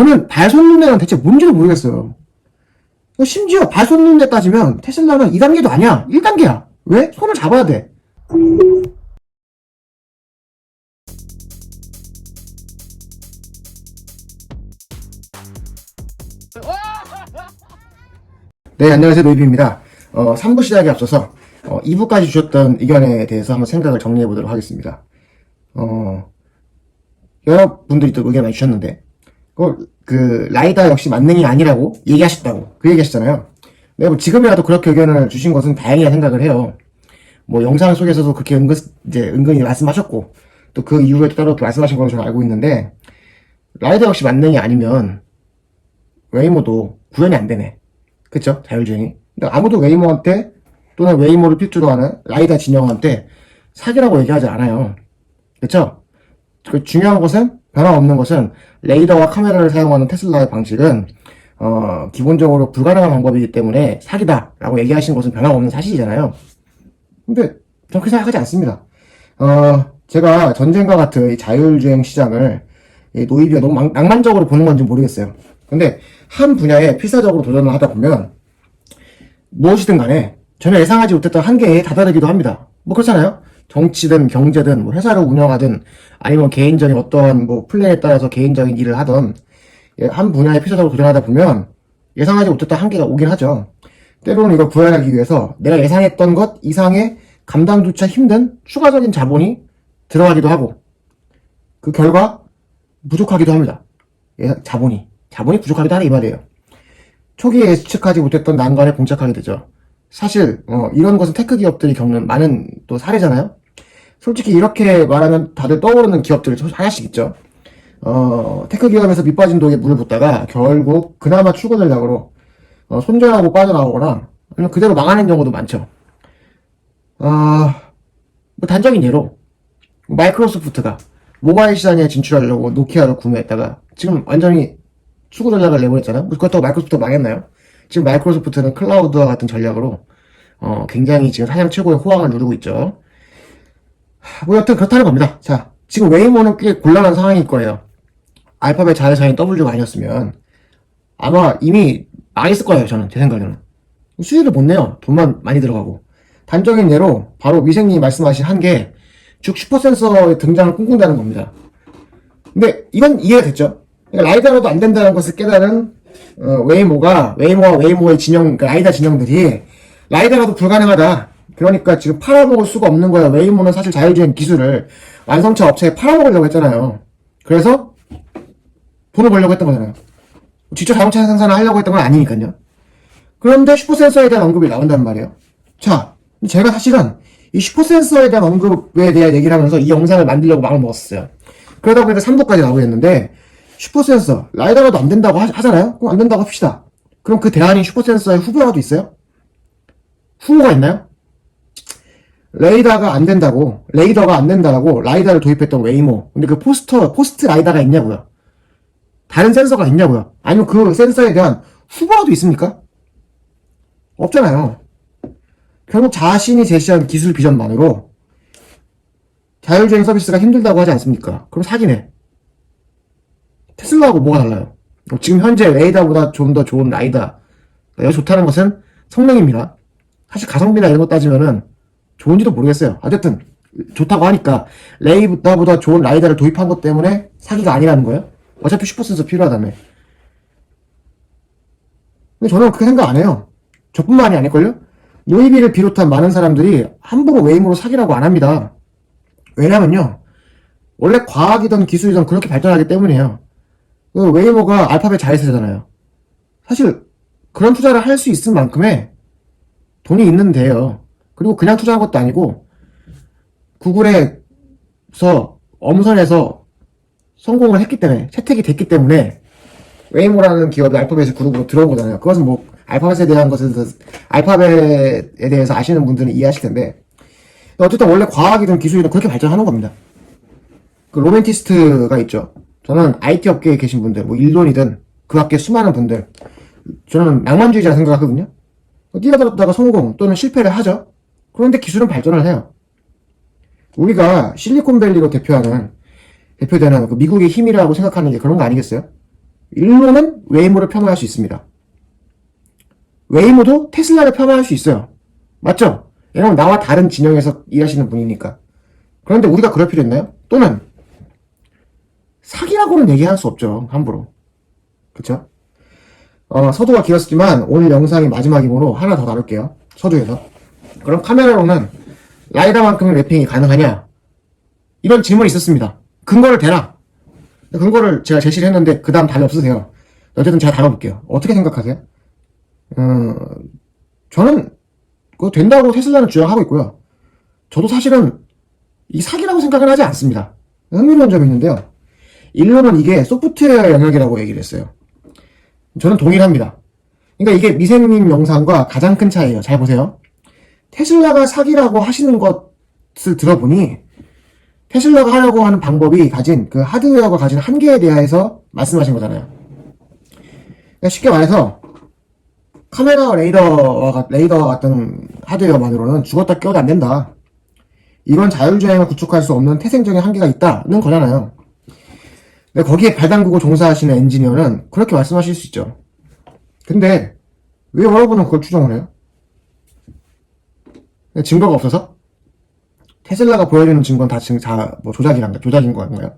저는 발손눈내는 대체 뭔지도 모르겠어요. 심지어 발손눈내 따지면 테슬라는 2단계도 아니야. 1단계야. 왜? 손을 잡아야 돼. 네, 안녕하세요. 노이비입니다. 3부 시작에 앞서서 2부까지 주셨던 의견에 대해서 한번 생각을 정리해 보도록 하겠습니다. 여러분들이 또 의견 많이 주셨는데 라이다 역시 만능이 아니라고 얘기하셨다고 그 얘기하셨잖아요. 네, 뭐 지금이라도 그렇게 의견을 주신 것은 다행이라 생각을 해요. 뭐 영상 속에서도 그렇게 은근히 말씀하셨고 또 그 이후에도 따로 말씀하신 걸로 저는 알고 있는데, 라이다 역시 만능이 아니면 웨이모도 구현이 안 되네. 그쵸? 자율주행이. 근데 아무도 웨이모한테 또는 웨이모를 필두로 하는 라이다 진영한테 사기라고 얘기하지 않아요. 그쵸? 그 중요한 것은, 변함없는 것은 레이더와 카메라를 사용하는 테슬라의 방식은 기본적으로 불가능한 방법이기 때문에 사기다라고 얘기하시는 것은 변함없는 사실이잖아요. 근데 저는 그렇게 생각하지 않습니다. 제가 전쟁과 같은 이 자율주행 시장을 노이비가 너무 낭만적으로 보는 건지 모르겠어요. 근데 한 분야에 필사적으로 도전을 하다 보면 무엇이든 간에 전혀 예상하지 못했던 한계에 다다르기도 합니다. 뭐 그렇잖아요. 정치든 경제든 뭐 회사를 운영하든 아니면 개인적인 어떠한 뭐 플랜에 따라서 개인적인 일을 하든 한 분야에 필사적으로 도전하다 보면 예상하지 못했던 한계가 오긴 하죠. 때로는 이걸 구현하기 위해서 내가 예상했던 것 이상의 감당조차 힘든 추가적인 자본이 들어가기도 하고 그 결과 부족하기도 합니다. 자본이 부족하기도 하다 이 말이에요. 초기에 예측하지 못했던 난관에 봉착하게 되죠. 사실 이런 것은 테크 기업들이 겪는 많은 또 사례잖아요. 솔직히 이렇게 말하면 다들 떠오르는 기업들이 하나씩 있죠. 테크 기업에서 밑빠진 독에 물을 붓다가 결국 그나마 출구 전략으로 손절하고 빠져나오거나 아니면 그대로 망하는 경우도 많죠. 뭐 단적인 예로 마이크로소프트가 모바일 시장에 진출하려고 노키아를 구매했다가 지금 완전히 출구 전략을 내보냈잖아요. 그렇다고 마이크로소프트가 망했나요? 지금 마이크로소프트는 클라우드와 같은 전략으로 굉장히 지금 사상 최고의 호황을 누리고 있죠. 뭐 여튼 그렇다는 겁니다. 자, 지금 웨이모는 꽤 곤란한 상황일 거예요. 알파벳 자회사인 W가 아니었으면 아마 이미 망했을 거예요. 저는 제 생각에는 수익을 못 내요. 돈만 많이 들어가고. 단적인 예로 바로 미생님이 말씀하신 한계, 즉 슈퍼센서의 등장을 꿈꾼다는 겁니다. 근데 이건 이해가 됐죠. 그러니까 라이다로도 안 된다는 것을 깨달은 웨이모와 웨이모의 진영, 그러니까 라이다 진영들이 라이다라도 불가능하다. 그러니까 지금 팔아먹을 수가 없는 거야. 웨이모는 사실 자율주행 기술을 완성차 업체에 팔아먹으려고 했잖아요. 그래서 돈을 벌려고 했던 거잖아요. 직접 자동차 생산을 하려고 했던 건 아니니까요. 그런데 슈퍼센서에 대한 언급이 나온단 말이에요. 자, 제가 사실은 이 슈퍼센서에 대한 언급에 대한 얘기를 하면서 이 영상을 만들려고 마음을 먹었어요. 그러다 보니까 3부까지 나오고 있는데, 슈퍼센서, 라이다라도 안 된다고 하잖아요? 그럼 안 된다고 합시다. 그럼 그 대안이 슈퍼센서의 후보라도 있어요? 후보가 있나요? 레이더가 안 된다고 라이다를 도입했던 웨이모. 근데 그 포스트 라이다가 있냐고요? 다른 센서가 있냐고요? 아니면 그 센서에 대한 후보라도 있습니까? 없잖아요. 결국 자신이 제시한 기술 비전만으로 자율주행 서비스가 힘들다고 하지 않습니까? 그럼 사기네. 테슬라하고 뭐가 달라요? 지금 현재 레이더보다 좀 더 좋은 라이다. 여기 좋다는 것은 성능입니다. 사실 가성비나 이런 거 따지면은 좋은지도 모르겠어요. 어쨌든 좋다고 하니까 레이더보다 좋은 라이다를 도입한 것 때문에 사기가 아니라는 거예요? 어차피 슈퍼센서 필요하다며. 근데 저는 그렇게 생각 안 해요. 저뿐만이 아닐걸요? 노이비를 비롯한 많은 사람들이 함부로 웨이모로 사기라고 안 합니다. 왜냐면요, 원래 과학이든 기술이든 그렇게 발전하기 때문이에요. 그 웨이모가 알파벳 자회사잖아요. 사실 그런 투자를 할 수 있을 만큼의 돈이 있는데요. 그리고 그냥 투자한 것도 아니고 구글에서 엄선해서 성공을 했기 때문에, 채택이 됐기 때문에 웨이모라는 기업이 알파벳의 그룹으로 들어온 거잖아요. 그것은 뭐 알파벳에 대해서 아시는 분들은 이해하실 텐데, 어쨌든 원래 과학이든 기술이든 그렇게 발전하는 겁니다. 그 로맨티스트가 있죠. 저는 IT 업계에 계신 분들, 뭐 일론이든 그 밖에 수많은 분들, 저는 낭만주의자 생각하거든요. 뛰어들었다가 성공 또는 실패를 하죠. 그런데 기술은 발전을 해요. 우리가 실리콘밸리로 대표되는 그 미국의 힘이라고 생각하는 게 그런 거 아니겠어요? 일로는 웨이모를 폄하할 수 있습니다. 웨이모도 테슬라를 폄하할 수 있어요. 맞죠? 왜냐면 나와 다른 진영에서 일하시는 분이니까. 그런데 우리가 그럴 필요 있나요? 또는 사기라고는 얘기할 수 없죠. 함부로. 그쵸? 서두가 길었지만 오늘 영상이 마지막이므로 하나 더 다룰게요. 서두에서. 그럼 카메라로는 라이다만큼의 랩핑이 가능하냐? 이런 질문이 있었습니다. 근거를 대라. 근거를 제가 제시를 했는데 그 다음 답이 없으세요. 어쨌든 제가 다뤄볼게요. 어떻게 생각하세요? 저는 그거 된다고 테슬라는 주장하고 있고요. 저도 사실은 이 사기라고 생각은 하지 않습니다. 흥미로운 점이 있는데요. 일론은 이게 소프트웨어 영역이라고 얘기를 했어요. 저는 동일합니다. 그러니까 이게 미생님 영상과 가장 큰 차이예요. 잘 보세요. 테슬라가 사기라고 하시는 것을 들어보니 테슬라가 하려고 하는 방법이 가진 그 하드웨어가 가진 한계에 대해서 말씀하신 거잖아요. 그러니까 쉽게 말해서 카메라 레이더와 같은 하드웨어만으로는 죽었다 깨어도 안 된다. 이건 자율주행을 구축할 수 없는 태생적인 한계가 있다는 거잖아요. 근데 거기에 발 담그고 종사하시는 엔지니어는 그렇게 말씀하실 수 있죠. 근데 왜 여러분은 그걸 추정을 해요? 증거가 없어서? 테슬라가 보여주는 증거는 다 조작인 건가요?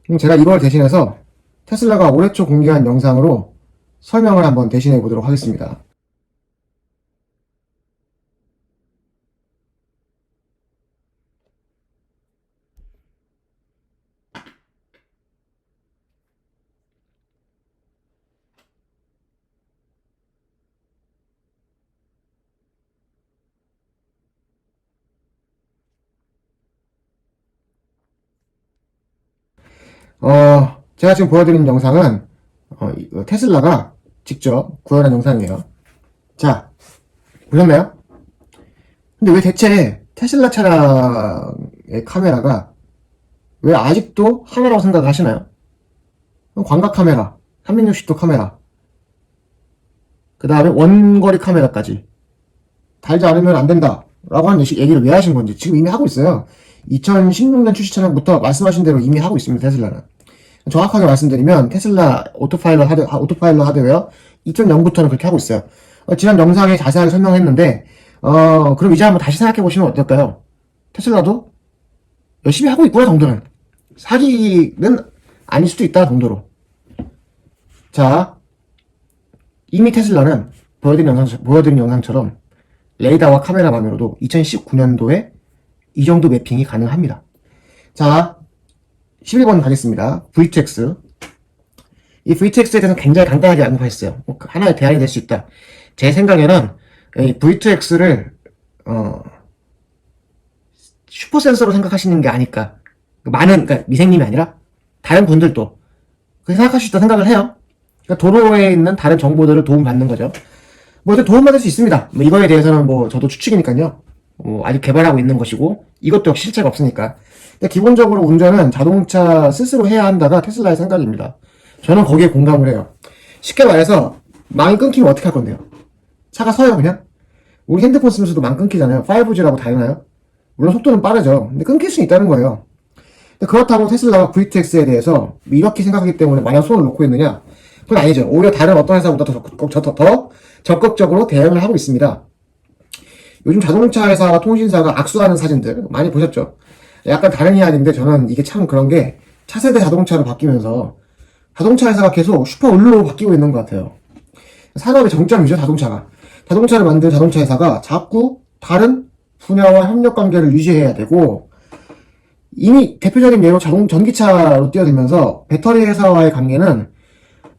그럼 제가 이걸 대신해서 테슬라가 올해 초 공개한 영상으로 설명을 한번 대신해 보도록 하겠습니다. 제가 지금 보여드린 영상은 테슬라가 직접 구현한 영상이에요. 자, 보셨나요? 근데 왜 대체 테슬라 차량의 카메라가 왜 아직도 하나라고 생각하시나요? 광각 카메라, 360도 카메라, 그 다음에 원거리 카메라까지 달지 않으면 안 된다 라고 하는 얘기를 왜 하신 건지 지금 이미 하고 있어요. 2016년 출시 차량부터 말씀하신 대로 이미 하고 있습니다. 테슬라는. 정확하게 말씀드리면 테슬라 오토파일럿 하드웨어 2.0부터는 그렇게 하고 있어요. 지난 영상에 자세하게 설명했는데 그럼 이제 한번 다시 생각해 보시면 어떨까요? 테슬라도 열심히 하고 있구나 정도는. 사기는 아닐 수도 있다 정도로. 자, 이미 테슬라는 보여드린 영상처럼 레이더와 카메라만으로도 2019년도에 이 정도 매핑이 가능합니다. 자, 11번 가겠습니다. V2X. 이 V2X에 대해서는 굉장히 간단하게 언급했어요. 하나의 대안이 될 수 있다. 제 생각에는 이 V2X를 슈퍼센서로 생각하시는 게 아닐까. 그러니까 미생님이 아니라 다른 분들도 그렇게 생각할 수 있다 생각을 해요. 그러니까 도로에 있는 다른 정보들을 도움받는 거죠. 도움받을 수 있습니다. 이거에 대해서는 저도 추측이니까요. 아직 개발하고 있는 것이고 이것도 역시 실체가 없으니까. 근데 기본적으로 운전은 자동차 스스로 해야 한다가 테슬라의 생각입니다. 저는 거기에 공감을 해요. 쉽게 말해서 망이 끊기면 어떻게 할 건데요? 차가 서요 그냥? 우리 핸드폰 쓰면서도 망 끊기잖아요. 5G라고 다르나요? 물론 속도는 빠르죠. 근데 끊길 수 있다는 거예요. 근데 그렇다고 테슬라가 V2X에 대해서 이렇게 생각하기 때문에 마냥 손을 놓고 있느냐? 그건 아니죠. 오히려 다른 어떤 회사보다 더 적극적으로 대응을 하고 있습니다. 요즘 자동차 회사와 통신사가 악수하는 사진들 많이 보셨죠? 약간 다른 이야기인데 저는 이게 참 그런 게 차세대 자동차로 바뀌면서 자동차 회사가 계속 슈퍼 을루로 바뀌고 있는 것 같아요. 산업의 정점이죠, 자동차가. 자동차를 만든 자동차 회사가 자꾸 다른 분야와 협력 관계를 유지해야 되고, 이미 대표적인 예로 전기차로 뛰어들면서 배터리 회사와의 관계는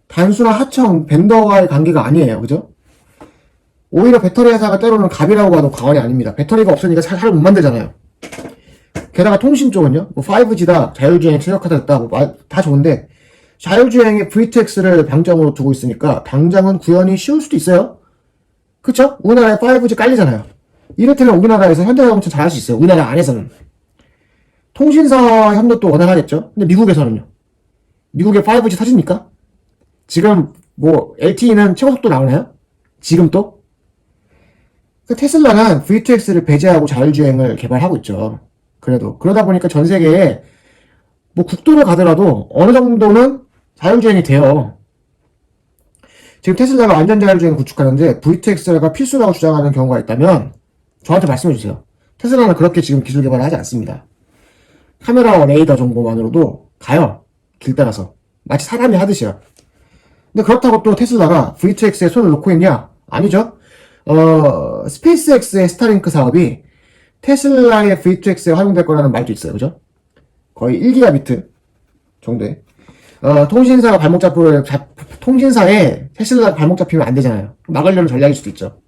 단순한 하청, 벤더와의 관계가 아니에요. 그죠? 오히려 배터리 회사가 때로는 갑이라고 봐도 과언이 아닙니다. 배터리가 없으니까 차를 못 만들잖아요. 게다가 통신 쪽은요, 5G다, 자율주행에 최적화됐다, 다 좋은데, 자율주행의 V2X를 방점으로 두고 있으니까, 당장은 구현이 쉬울 수도 있어요. 그쵸? 우리나라에 5G 깔리잖아요. 이를테면 우리나라에서 현대자동차 잘할 수 있어요. 우리나라 안에서는. 통신사 협력도 원활하겠죠? 근데 미국에서는요? 미국에 5G 터집니까? 지금, LTE는 최고속도 나오나요? 지금 또? 테슬라는 V2X를 배제하고 자율주행을 개발하고 있죠. 그러다 보니까 전 세계에 국도를 가더라도 어느 정도는 자율주행이 돼요. 지금 테슬라가 안전자율주행 구축하는데 V2X가 필수라고 주장하는 경우가 있다면 저한테 말씀해주세요. 테슬라는 그렇게 지금 기술 개발을 하지 않습니다. 카메라와 레이더 정보만으로도 가요. 길 따라서. 마치 사람이 하듯이요. 근데 그렇다고 또 테슬라가 V2X에 손을 놓고 있냐? 아니죠. 스페이스X의 스타링크 사업이 테슬라의 V2X에 활용될 거라는 말도 있어요. 그죠? 거의 1기가비트 정도의. 통신사가 통신사에 테슬라 발목 잡히면 안 되잖아요. 막으려는 전략일 수도 있죠.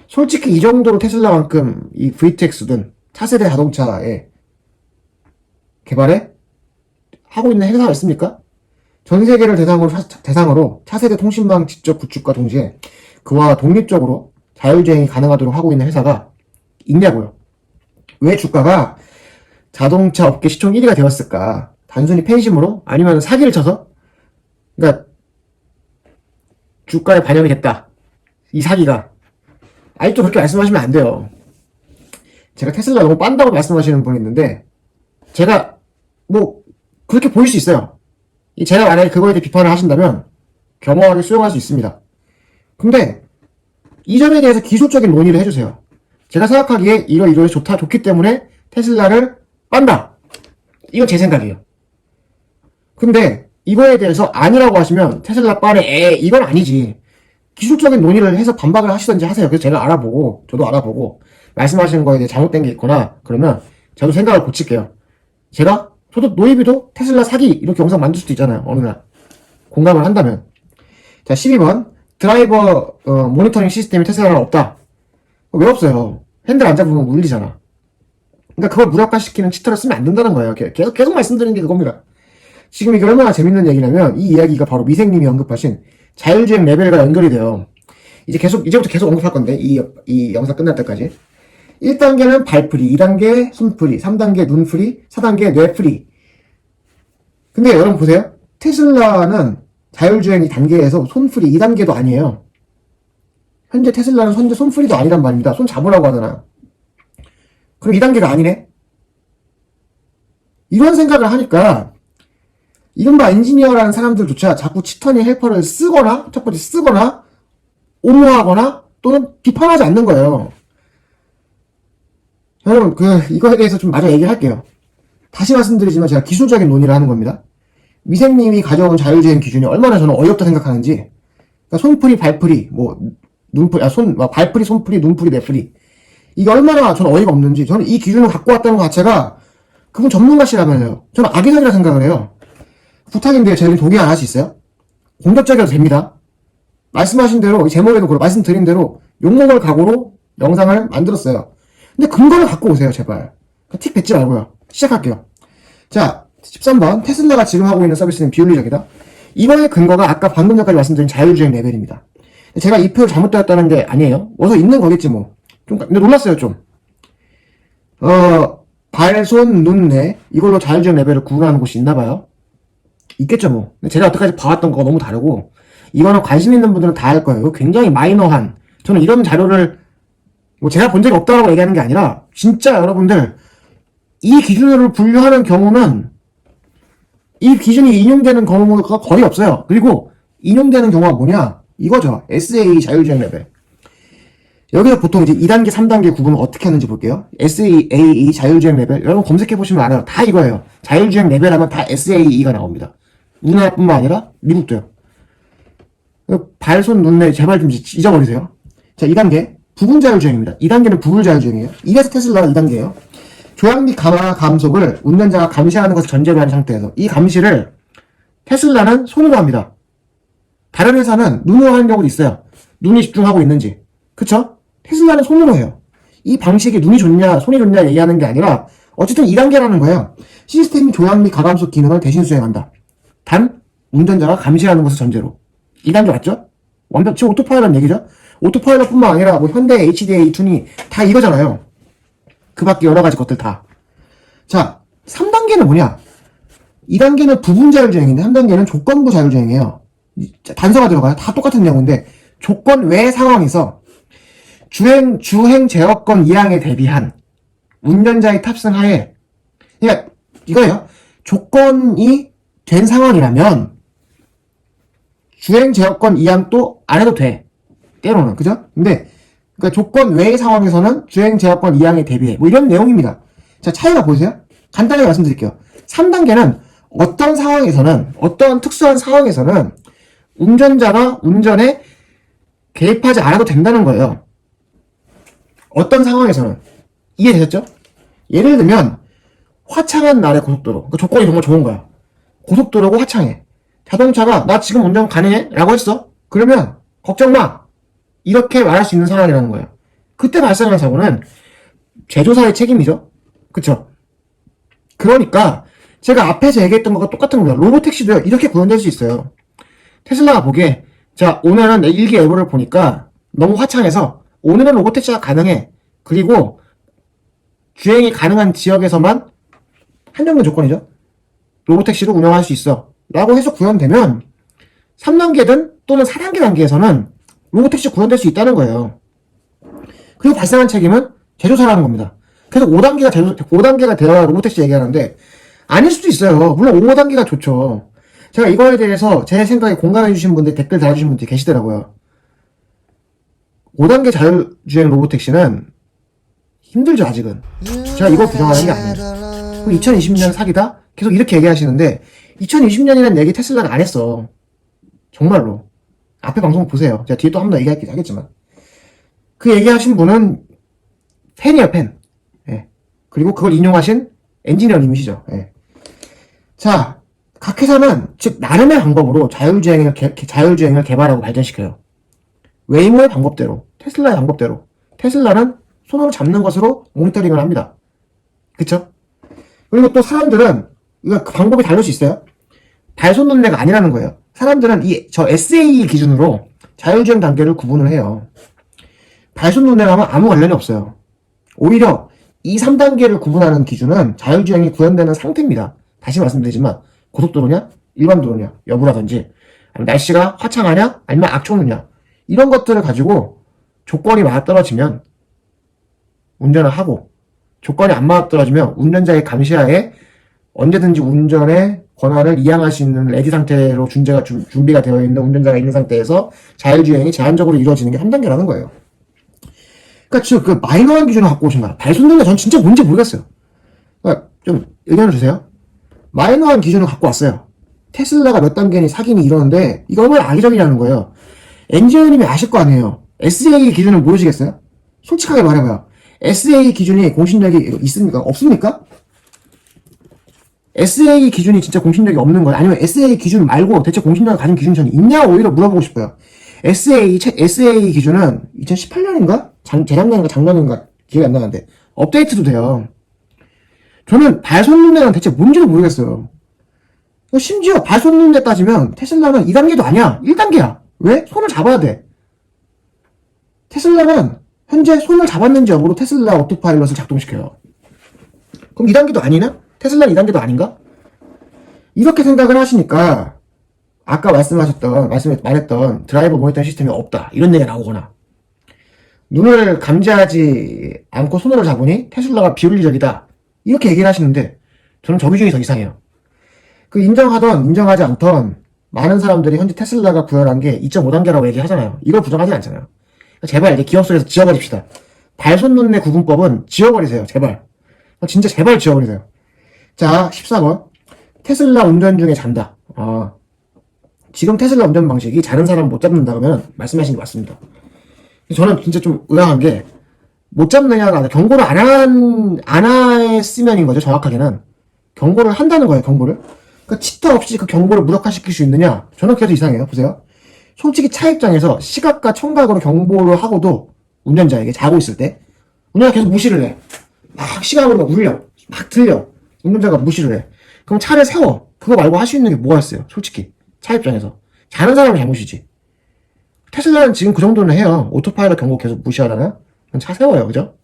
솔직히 이 정도로 테슬라만큼 이 V2X든 차세대 자동차의 개발에 하고 있는 회사가 있습니까? 전 세계를 대상으로 차세대 통신망 직접 구축과 동시에 그와 독립적으로 자율주행이 가능하도록 하고 있는 회사가 있냐고요. 왜 주가가 자동차 업계 시총 1위가 되었을까? 단순히 팬심으로? 아니면 사기를 쳐서? 그러니까 주가에 반영이 됐다. 이 사기가. 아직도 그렇게 말씀하시면 안 돼요. 제가 테슬라 너무 빤다고 말씀하시는 분이 있는데 제가 뭐 그렇게 보일 수 있어요. 제가 만약에 그거에 대해 비판을 하신다면 겸허하게 수용할 수 있습니다. 근데 이 점에 대해서 기술적인 논의를 해주세요. 제가 생각하기에 이러이러해 좋기 때문에 테슬라를 빤다. 이건 제 생각이에요. 근데 이거에 대해서 아니라고 하시면 테슬라 빤에 이건 아니지. 기술적인 논의를 해서 반박을 하시던지 하세요. 그래서 제가 알아보고 저도 알아보고 말씀하시는 거에 대해 잘못된 게 있거나 그러면 저도 생각을 고칠게요. 저도 노이비도 테슬라 사기 이렇게 영상 만들 수도 있잖아요. 어느 날 공감을 한다면. 자, 12번 드라이버 모니터링 시스템이 테슬라는 없다. 왜 없어요? 핸들 안 잡으면 울리잖아. 그러니까 그걸 무력화시키는 치트를 쓰면 안 된다는 거예요. 계속 말씀드리는 게 그겁니다. 지금 이게 얼마나 재밌는 얘기냐면 이 이야기가 바로 미생님이 언급하신 자율주행 레벨과 연결이 돼요. 이제부터 계속 언급할 건데 이 영상 끝날 때까지. 1단계는 발프리, 2단계 손프리, 3단계 눈프리, 4단계 뇌프리. 근데 여러분 보세요. 테슬라는 자율주행 이 단계에서 손프리 2단계도 아니에요. 현재 테슬라는 현재 손프리도 아니란 말입니다. 손 잡으라고 하잖아요. 그럼 2단계가 아니네? 이런 생각을 하니까 이른바 엔지니어라는 사람들조차 자꾸 치터니 헬퍼를 쓰거나 첫 번째 쓰거나 옹호하거나 또는 비판하지 않는 거예요. 여러분 이거에 대해서 좀 마저 얘기를 할게요. 다시 말씀드리지만 제가 기술적인 논의를 하는 겁니다. 미생님이 가져온 자율주행 기준이 얼마나 저는 어이없다 생각하는지. 그러니까 손프리, 발프리, 발프리, 손프리, 눈프리, 뇌프리. 이게 얼마나 저는 어이가 없는지. 저는 이 기준을 갖고 왔다는 것 자체가 그분 전문가시라면서요. 저는 악의적이라 생각을 해요. 부탁인데 제가 동의 안 할 수 있어요? 공격적이어도 됩니다. 말씀하신 대로 제목에도 그렇고 말씀드린 대로 욕먹을 각오로 영상을 만들었어요. 근데 근거를 갖고 오세요, 제발. 틱 뱉지 말고요. 시작할게요. 자, 13번. 테슬라가 지금 하고 있는 서비스는 비윤리적이다. 이거의 근거가 아까 방금 전까지 말씀드린 자율주행 레벨입니다. 제가 이 표를 잘못되었다는 게 아니에요. 어서 있는 거겠지 뭐. 근데 놀랐어요, 좀. 발, 손, 눈, 뇌 이걸로 자율주행 레벨을 구분하는 곳이 있나봐요. 있겠죠 뭐. 근데 제가 여태까지 봐왔던 거가 너무 다르고 이거는 관심 있는 분들은 다 알 거예요. 굉장히 마이너한, 저는 이런 자료를 제가 본 적이 없다고 얘기하는 게 아니라 진짜 여러분들 이 기준으로 분류하는 경우는 이 기준이 인용되는 경우가 거의 없어요. 그리고 인용되는 경우가 뭐냐? 이거죠. SAE 자율주행 레벨. 여기서 보통 이제 2단계, 3단계 구분을 어떻게 하는지 볼게요. SAE 자율주행 레벨. 여러분 검색해보시면 알아요. 다 이거예요. 자율주행 레벨 하면 다 SAE가 나옵니다. 우리나라뿐만 아니라 미국도요. 발, 손, 눈, 뇌 제발 좀 잊어버리세요. 자, 2단계. 부분 자율주행입니다. 2단계는 부분 자율주행이에요. 이래서 테슬라가 2단계예요. 조향 및 감화 감속을 운전자가 감시하는 것을 전제로 한 상태에서 이 감시를 테슬라는 손으로 합니다. 다른 회사는 눈으로 하는 경우도 있어요. 눈이 집중하고 있는지. 그쵸? 테슬라는 손으로 해요. 이 방식이 눈이 좋냐 손이 좋냐 얘기하는 게 아니라 어쨌든 2단계라는 거예요. 시스템이 조향 및 가감속 기능을 대신 수행한다. 단 운전자가 감시하는 것을 전제로. 2단계 맞죠? 완벽 지금 오토파일럿 얘기죠? 오토파일럿뿐만 아니라 뭐 현대 HDA 툰이 다 이거잖아요. 그 밖에 여러 가지 것들 다. 자, 3단계는 뭐냐? 2단계는 부분 자율주행인데 3단계는 조건부 자율주행이에요. 단서가 들어가요. 다 똑같은 내용인데 조건 외 상황에서 주행 제어권 이항에 대비한 운전자의 탑승하에, 그러니까 이거예요. 조건이 된 상황이라면 주행 제어권 이양 또 안 해도 돼. 때로는. 그죠? 근데, 그러니까 조건 외의 상황에서는 주행 제어권 이양에 대비해. 뭐 이런 내용입니다. 자, 차이가 보이세요? 간단하게 말씀드릴게요. 3단계는 어떤 상황에서는, 어떤 특수한 상황에서는 운전자가 운전에 개입하지 않아도 된다는 거예요. 어떤 상황에서는. 이해되셨죠? 예를 들면, 화창한 날의 고속도로. 그 조건이 정말 좋은 거야. 고속도로고 화창해. 자동차가 나 지금 운전 가능해? 라고 했어. 그러면 걱정 마. 이렇게 말할 수 있는 상황이라는 거예요. 그때 발생하는 사고는 제조사의 책임이죠. 그쵸? 그러니까 제가 앞에서 얘기했던 것과 똑같은 겁니다. 로보택시도요. 이렇게 구현될 수 있어요. 테슬라가 보기에 자 오늘은 내 일기 예보를 보니까 너무 화창해서 오늘은 로보택시가 가능해. 그리고 주행이 가능한 지역에서만 한정된 조건이죠. 로보택시를 운영할 수 있어. 라고 해서 구현되면 3단계든 또는 4단계 단계에서는 로보택시 구현될 수 있다는 거예요. 그리고 발생한 책임은 제조사라는 겁니다. 그래서 5단계가 되어야 로보택시 얘기하는데 아닐 수도 있어요. 물론 5단계가 좋죠. 제가 이거에 대해서 제 생각에 공감해주신 분들, 댓글 달아주신 분들이 계시더라고요. 5단계 자율주행 로보택시는 힘들죠, 아직은. 제가 이걸 부정하는 게 아니에요. 2020년 사기다? 계속 이렇게 얘기하시는데 2020년이라는 얘기 테슬라가 안 했어. 정말로. 앞에 방송 보세요. 제가 뒤에 또 한 번 더 얘기하겠지만. 그 얘기하신 분은 팬이에요, 팬. 예. 그리고 그걸 인용하신 엔지니어님이시죠. 예. 자, 각 회사는 즉 나름의 방법으로 자율주행을 개발하고 발전시켜요. 웨이모의 방법대로, 테슬라의 방법대로. 테슬라는 손으로 잡는 것으로 모니터링을 합니다. 그쵸? 그리고 또 사람들은 이거 그 방법이 다를 수 있어요. 발손 눈내가 아니라는 거예요. 사람들은 저 SAE 기준으로 자율주행 단계를 구분을 해요. 발손 눈내랑은 아무 관련이 없어요. 오히려 2, 3단계를 구분하는 기준은 자율주행이 구현되는 상태입니다. 다시 말씀드리지만 고속도로냐, 일반 도로냐 여부라든지 아니면 날씨가 화창하냐, 아니면 악천후냐 이런 것들을 가지고 조건이 맞아떨어지면 운전을 하고 조건이 안 맞아떨어지면 운전자의 감시하에 언제든지 운전의 권한을 이양할 수 있는 레디 상태로 준비가 되어 있는 운전자가 있는 상태에서 자율주행이 제한적으로 이루어지는 게 3단계라는 거예요. 그러니까 지금 그 마이너한 기준을 갖고 오신 거야. 발손눈에 전 진짜 뭔지 모르겠어요. 그러니까 좀 의견을 주세요. 마이너한 기준을 갖고 왔어요. 테슬라가 몇 단계니 사기니 이러는데 이거 얼마나 악의적이라는 거예요. 엔지니어님이 아실 거 아니에요. SA 기준을 모르시겠어요? 솔직하게 말해봐요. SA 기준이 공신력이 있습니까? 없습니까? SA 기준이 진짜 공신력이 없는 거예요? 아니면 SA 기준 말고 대체 공신력을 가진 기준이 전 있냐? 오히려 물어보고 싶어요. SA 기준은 2018년인가? 재작년인가 작년인가? 기억이 안 나는데 업데이트도 돼요. 저는 발손 눈내는 대체 뭔지도 모르겠어요. 심지어 발손 눈내 따지면 테슬라는 2단계도 아니야. 1단계야. 왜? 손을 잡아야 돼. 테슬라는 현재 손을 잡았는지 여부로 테슬라 오토파일럿을 작동시켜요. 그럼 2단계도 아니나? 테슬라는 2단계도 아닌가? 이렇게 생각을 하시니까 아까 말했던 드라이버 모니터링 시스템이 없다 이런 얘기가 나오거나 눈을 감지하지 않고 손으로 잡으니 테슬라가 비윤리적이다 이렇게 얘기를 하시는데 저는 저 기준이 더 이상해요. 그 인정하던 인정하지 않던 많은 사람들이 현재 테슬라가 구현한 게 2.5단계라고 얘기하잖아요. 이걸 부정하지 않잖아요. 제발 이제 기업 속에서 지워버립시다. 발손 눈내 구분법은 지워버리세요. 제발. 진짜 제발 지워버리세요. 자, 14번. 테슬라 운전 중에 잔다. 지금 테슬라 운전 방식이 자는 사람 못 잡는다 그러면 말씀하신 게 맞습니다. 저는 진짜 좀 의아한 게 못 잡느냐가 아니라 경고를 안 했으면인 거죠. 정확하게는. 경고를 한다는 거예요. 경고를. 그러니까 치타 없이 그 경고를 무력화시킬 수 있느냐? 저는 그래도 이상해요. 보세요. 솔직히 차 입장에서 시각과 청각으로 경보를 하고도 운전자에게 자고 있을 때 운전자가 계속 무시를 해. 막 시각으로 막 울려. 막 들려. 운전자가 무시를 해. 그럼 차를 세워. 그거 말고 할 수 있는 게 뭐가 있어요? 솔직히. 차 입장에서. 자는 사람이 잘못이지. 테슬라는 지금 그 정도는 해요. 오토파일럿 경고 계속 무시하잖아? 그럼 차 세워요. 그죠?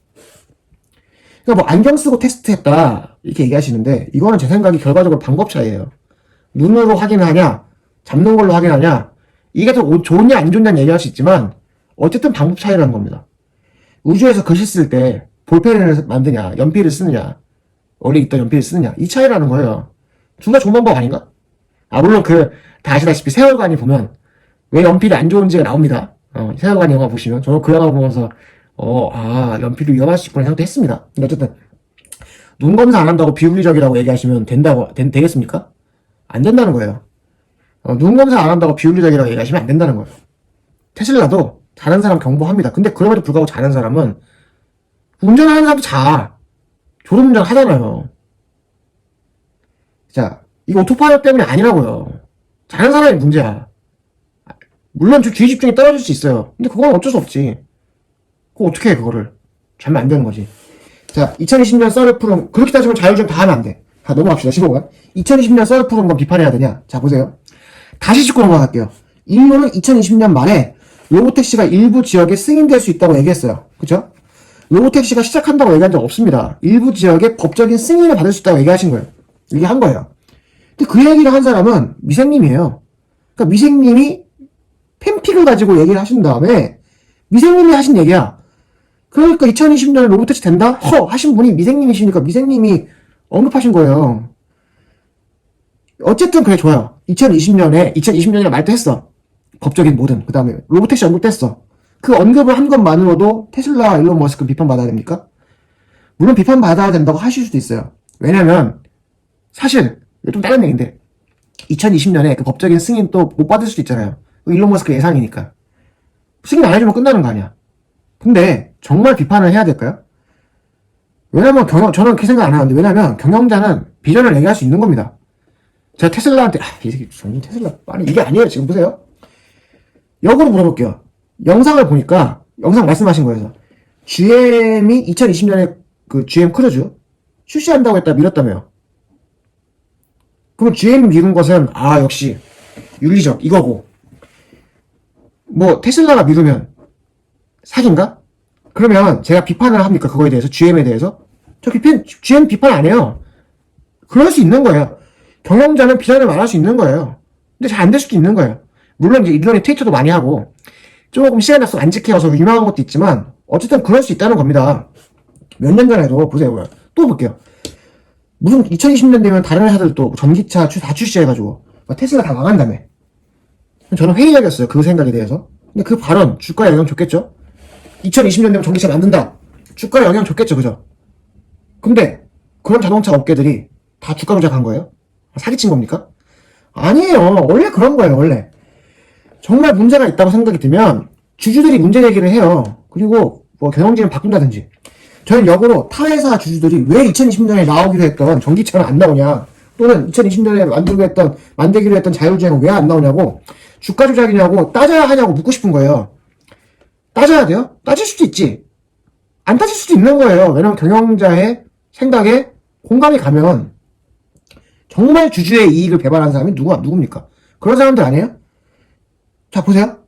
그러니까 뭐 안경 쓰고 테스트했다. 이렇게 얘기하시는데 이거는 제 생각이 결과적으로 방법 차이예요. 눈으로 확인하냐? 잡는 걸로 확인하냐? 이게 더 좋냐 안 좋냐는 얘기할 수 있지만 어쨌든 방법 차이라는 겁니다. 우주에서 글씨 쓸 때 볼펜을 만드냐 연필을 쓰느냐 원래 있던 연필을 쓰느냐 이 차이라는 거예요. 둘 다 좋은 방법 아닌가? 물론 다 아시다시피 세월간이 보면 왜 연필이 안 좋은지가 나옵니다. 세계관 영화 보시면. 저는 그 영화 보면서, 연필이 위험할 수 있구나 생각도 했습니다. 근데 어쨌든, 눈 검사 안 한다고 비윤리적이라고 얘기하시면 되겠습니까? 안 된다는 거예요. 눈 검사 안 한다고 비윤리적이라고 얘기하시면 안 된다는 거예요. 테슬라도 자는 사람 경보합니다. 근데 그럼에도 불구하고 자는 사람은 운전하는 사람도 졸음운전 하잖아요. 자, 이거 오토파일럿 때문이 아니라고요. 자는 사람이 문제야. 물론 주의 집중이 떨어질 수 있어요. 근데 그건 어쩔 수 없지. 그거 어떻게 해, 그거를. 자면 안 되는 거지. 자, 2020년 썰을 푸른, 그렇게 따지면 자율주행 다 하면 안 돼. 자, 넘어갑시다, 15번. 2020년 썰을 푸른 건 비판해야 되냐? 자, 보세요. 다시 짚고 넘어갈게요. 인류는 2020년 말에 로보택시가 일부 지역에 승인될 수 있다고 얘기했어요. 그쵸? 로보택시가 시작한다고 얘기한 적 없습니다. 일부 지역에 법적인 승인을 받을 수 있다고 얘기하신 거예요. 얘기한 거예요. 근데 그 얘기를 한 사람은 미생님이에요. 그러니까 미생님이 팬픽을 가지고 얘기를 하신 다음에 미생님이 하신 얘기야. 그러니까 2020년에 로보택시 된다? 하신 분이 미생님이시니까 미생님이 언급하신 거예요. 어쨌든 그래, 좋아요. 2020년이라 말도 했어. 법적인 모든. 그 다음에 로보택시 언급됐어. 그 언급을 한 것만으로도 테슬라 일론 머스크 비판받아야 됩니까? 물론 비판받아야 된다고 하실 수도 있어요. 왜냐면 사실 이거 좀 다른 얘기인데 2020년에 그 법적인 승인 또 못 받을 수도 있잖아요. 일론 머스크 예상이니까. 승인 안 해주면 끝나는 거 아니야. 근데 정말 비판을 해야 될까요? 왜냐면 저는 그렇게 생각 안 하는데, 왜냐면 경영자는 비전을 얘기할 수 있는 겁니다. 제가 테슬라한테 이 새끼 전문 테슬라 아니 이게 아니에요. 지금 보세요. 역으로 물어볼게요. 영상을 보니까 영상 말씀하신 거예요. GM이 2020년에 그 GM 크루즈 출시한다고 했다 밀었다며요. 그럼 GM이 미룬 것은 역시 윤리적 이거고, 뭐 테슬라가 미루면 사기인가? 그러면 제가 비판을 합니까? 그거에 대해서, GM에 대해서? GM 비판 안 해요. 그럴 수 있는 거예요. 경영자는 비난을 말할 수 있는 거예요. 근데 잘 안 될 수도 있는 거예요. 물론 이제 일론이 트위터도 많이 하고 조금 시간 약속 안 지켜서 유명한 것도 있지만 어쨌든 그럴 수 있다는 겁니다. 몇 년 전에도 보세요. 또 볼게요. 무슨 2020년 되면 다른 회사들도 전기차 다 출시해가지고 테슬라 다 망한다며. 저는 회의적이었어요. 그 생각에 대해서. 근데 그 발언 주가에 영향 줬겠죠? 2020년 되면 전기차 만든다. 주가에 영향 줬겠죠, 그죠? 근데 그런 자동차 업계들이 다 주가 조작한 거예요? 사기친 겁니까? 아니에요. 원래 그런 거예요, 원래. 정말 문제가 있다고 생각이 들면 주주들이 문제 제기를 해요. 그리고 뭐 경영진을 바꾼다든지. 저는 역으로 타 회사 주주들이 왜 2020년에 나오기로 했던 전기차는 안 나오냐, 또는 2020년에 만들기로 했던 자율주행은 왜 안 나오냐고, 주가 조작이냐고 따져야 하냐고 묻고 싶은 거예요. 따져야 돼요? 따질 수도 있지. 안 따질 수도 있는 거예요. 왜냐면 경영자의 생각에 공감이 가면 정말 주주의 이익을 배반하는 사람이 누굽니까? 그런 사람들 아니에요? 자, 보세요.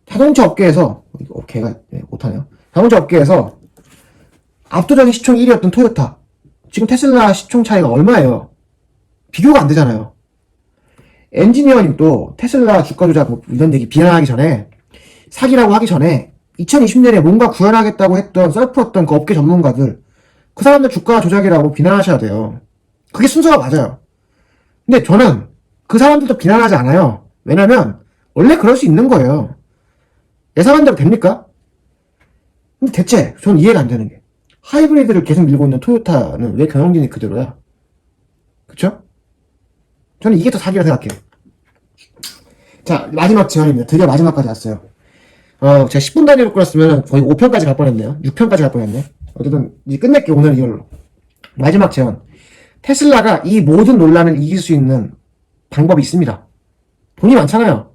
자동차 업계에서, 걔가 못하네요. 자동차 업계에서 압도적인 시총 1위였던 토요타. 지금 테슬라 시총 차이가 얼마예요? 비교가 안 되잖아요. 엔지니어님도 테슬라 주가 조작 이런 얘기 비난하기 전에, 사기라고 하기 전에 2020년에 뭔가 구현하겠다고 했던 썰풀었던 그 업계 전문가들, 그 사람들 주가 조작이라고 비난하셔야 돼요. 그게 순서가 맞아요. 근데 저는 그 사람들도 비난하지 않아요. 왜냐면 원래 그럴 수 있는 거예요. 예상한 대로 됩니까? 근데 대체 저는 이해가 안 되는 게, 하이브리드를 계속 밀고 있는 토요타는 왜 경영진이 그대로야? 그쵸? 저는 이게 더 사기라 생각해요. 자, 마지막 제안입니다. 드디어 마지막까지 왔어요. 제가 10분 단위로 끌었으면 거의 5편까지 갈 뻔했네요. 6편까지 갈 뻔했네. 어쨌든 이제 끝낼게, 오늘 이걸로. 마지막 제안. 테슬라가 이 모든 논란을 이길 수 있는 방법이 있습니다. 돈이 많잖아요.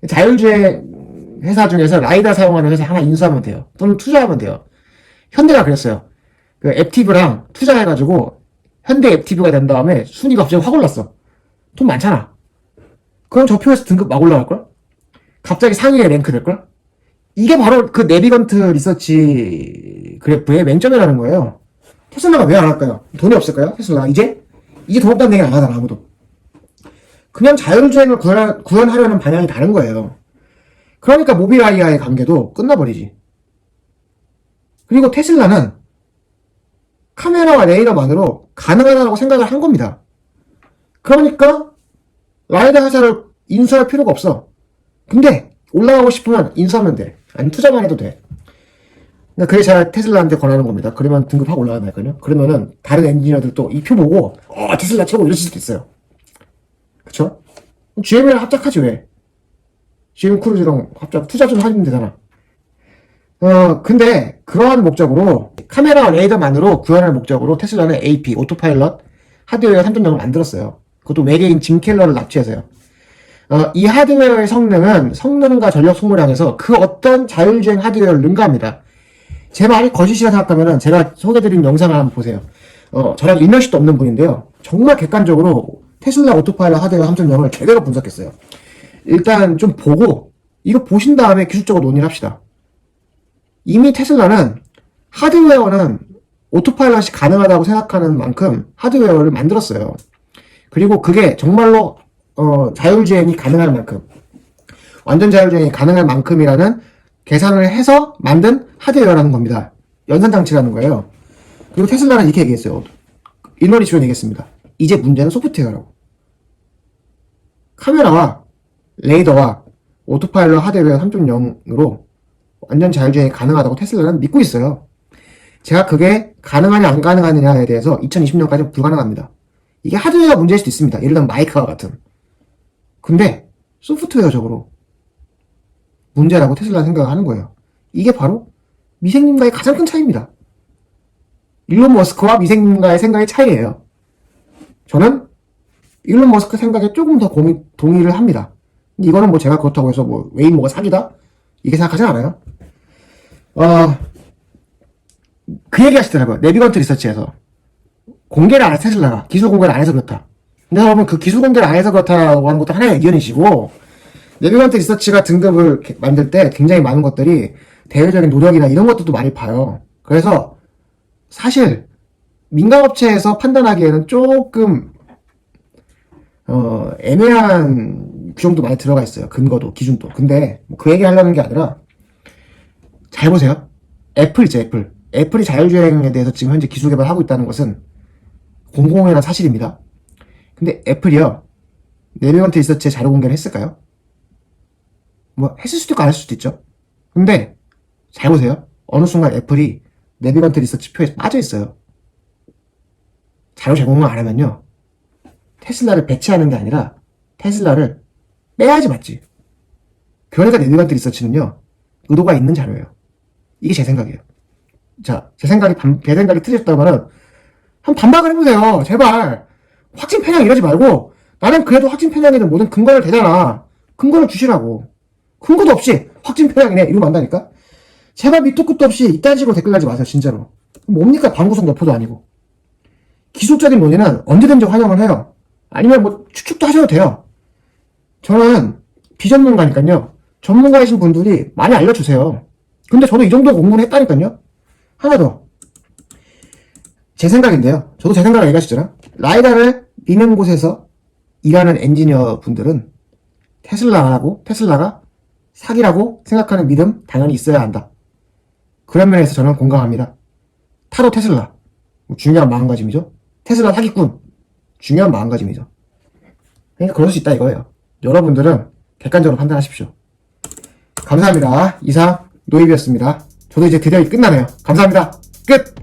자율주행 회사 중에서 라이다 사용하는 회사 하나 인수하면 돼요. 또는 투자하면 돼요. 현대가 그랬어요. 그 앱티브랑 투자해가지고 현대 앱티브가 된 다음에 순위가 갑자기 확 올랐어. 돈 많잖아. 그럼 저 표에서 등급 막 올라갈걸? 갑자기 상위에 랭크 될걸? 이게 바로 그 네비건트 리서치 그래프의 맹점이라는 거예요. 테슬라가 왜 안 할까요? 돈이 없을까요? 테슬라 이제 돈 없다는 얘기 안 하잖아, 아무도. 그냥 자율주행을 구현하려는 방향이 다른 거예요. 그러니까 모빌아이와의 관계도 끝나버리지. 그리고 테슬라는 카메라와 레이더만으로 가능하다고 생각을 한 겁니다. 그러니까 라이더 회사를 인수할 필요가 없어. 근데 올라가고 싶으면 인수하면 돼. 아니 투자만 해도 돼. 그러니까 그게 제가 테슬라한테 권하는 겁니다. 그러면 등급 확 올라간다니까요. 그러면은 다른 엔지니어들도 이 표 보고 테슬라 최고 이러실 수도 있어요. 그쵸? GM이랑 합작하지 왜? GM 크루즈랑 합작 투자 좀 하면 되잖아. 근데 그러한 목적으로 카메라와 레이더만으로 구현할 목적으로 테슬라는 AP 오토파일럿 하드웨어 3.0을 만들었어요. 그것도 외계인 짐 켈러를 납치해서요. 이 하드웨어의 성능과 전력 소모량에서 그 어떤 자율주행 하드웨어를 능가합니다. 제 말이 거짓이라 생각하면은 제가 소개드린 영상을 한번 보세요. 저랑 인연식도 없는 분인데요. 정말 객관적으로 테슬라 오토파일럿 하드웨어 3.0을 제대로 분석했어요. 일단 좀 보고 이거 보신 다음에 기술적으로 논의를 합시다. 이미 테슬라는 하드웨어는 오토파일럿이 가능하다고 생각하는 만큼 하드웨어를 만들었어요. 그리고 그게 정말로 자율주행이 가능할 만큼, 완전 자율주행이 가능할 만큼이라는 계산을 해서 만든 하드웨어라는 겁니다. 연산장치라는 거예요. 그리고 테슬라는 이렇게 얘기했어요. 인원이 지원 얘기했습니다. 이제 문제는 소프트웨어라고. 카메라와 레이더와 오토파일럿 하드웨어 3.0으로 완전 자율주행이 가능하다고 테슬라는 믿고 있어요. 제가 그게 가능하냐 안 가능하느냐에 대해서 2020년까지는 불가능합니다. 이게 하드웨어 문제일 수도 있습니다. 예를 들면 마이크와 같은. 근데 소프트웨어적으로 문제라고 테슬라는 생각을 하는 거예요. 이게 바로 미생님과의 가장 큰 차이입니다. 일론 머스크와 미생님과의 생각의 차이예요. 저는 일론 머스크 생각에 조금 더 동의를 합니다. 근데 이거는 뭐 제가 그렇다고 해서 뭐 웨이모가 사기다? 이렇게 생각하진 않아요. 그 얘기 하시더라고요. 네비건트 리서치에서. 공개를 안 해서 테슬라가. 기술 공개를 안 해서 그렇다. 근데 여러분 그 기술 공개를 안 해서 그렇다고 하는 것도 하나의 의견이시고, 네비건트 리서치가 등급을 만들 때 굉장히 많은 것들이 대외적인 노력이나 이런 것들도 많이 봐요. 그래서 사실 민간업체에서 판단하기에는 조금 애매한 규정도 많이 들어가 있어요. 근거도 기준도. 근데 그 얘기 하려는 게 아니라 잘 보세요. 애플이죠. 애플이 자율주행에 대해서 지금 현재 기술 개발하고 있다는 것은 공공연한 사실입니다. 근데 애플이요, 네비건트 리서치에 자료 공개를 했을까요? 뭐 했을 수도 있고 안 했을 수도 있죠. 근데 잘 보세요. 어느 순간 애플이 네비건트 리서치 표에 빠져 있어요. 자료 제공을 안 하면요, 테슬라를 배치하는 게 아니라 테슬라를 빼야지 맞지. 그러니까 네비건트 리서치는요, 의도가 있는 자료예요. 이게 제 생각이에요. 자, 제 생각이 틀렸다면은 한번 반박을 해보세요. 제발. 확진 편향 이러지 말고, 나는 그래도 확진 편향에는 모든 근거를 대잖아. 근거를 주시라고. 근거도 없이 확진 편향이네 이러면 안다니까. 제발 밑도 끝도 없이 이딴 식으로 댓글 달지 마세요. 진짜로. 뭡니까? 방구석 여포도 아니고. 기술적인 논의는 언제든지 환영을 해요. 아니면 뭐 추측도 하셔도 돼요. 저는 비전문가니까요. 전문가이신 분들이 많이 알려주세요. 근데 저도 이 정도 공부를 했다니까요. 하나 더. 제 생각인데요. 저도 제 생각을 얘기하시잖아. 라이다를 미는 곳에서 일하는 엔지니어 분들은 테슬라가 사기라고 생각하는 믿음 당연히 있어야 한다. 그런 면에서 저는 공감합니다. 타로 테슬라. 중요한 마음가짐이죠. 테슬라 사기꾼. 중요한 마음가짐이죠. 그러니까 그럴 수 있다 이거예요. 여러분들은 객관적으로 판단하십시오. 감사합니다. 이상 노입이었습니다. 저도 이제 드디어 끝나네요. 감사합니다. 끝!